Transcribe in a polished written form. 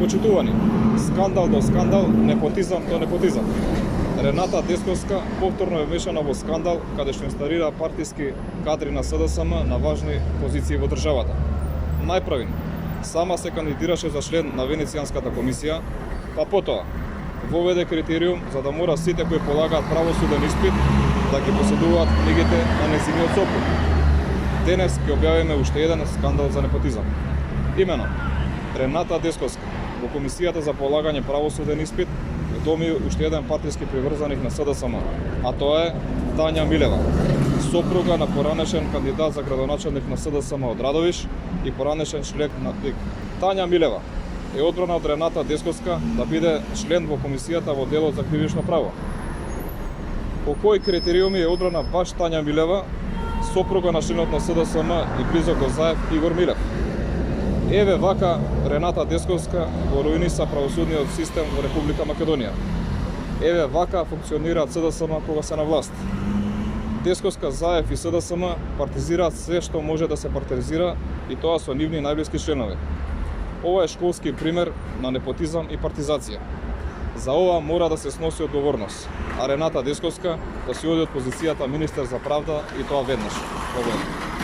Почитувани, скандал до скандал, непотизам до непотизам. Рената Десковска повторно е вмешана во скандал каде што инсталира партиски кадри на СДСМ на важни позиции во државата. Најпрвин, сама се кандидираше за член на Венецијанската комисија, па потоа воведе критериум за да мора сите кои полагаат правосуден испит да ги поседуваат книгите на нејзиниот сопруг. Денес ќе објавиме уште еден скандал за непотизам. Имено, Рената Десковска во Комисијата за полагање правосуден испит доми уште еден партиски приврзаник на СДСМ, а тоа е Тања Милева, сопруга на поранешен кандидат за градоначелник на СДСМ од Радовиш и поранешен член на ДИК. Тања Милева е одбрана од Рената Десковска да биде член во Комисијата во делот за кривично право. По кои критериуми е одбрана баш Тања Милева, сопруга на членот на СДСМ и близок до Заев Игор Милев? Еве вака Рената Десковска го руиниса правосудниот систем во Република Македонија. Еве вака функционираат СДСМ кога се на власт. Десковска, Заев и СДСМ партизираат се што може да се партизира и тоа со нивни најблиски членови. Ова е школски пример на непотизам и партизација. За ова мора да се сноси одговорност, а Рената Десковска да си оди од позицијата министер за правда и тоа веднаш. Благодарам.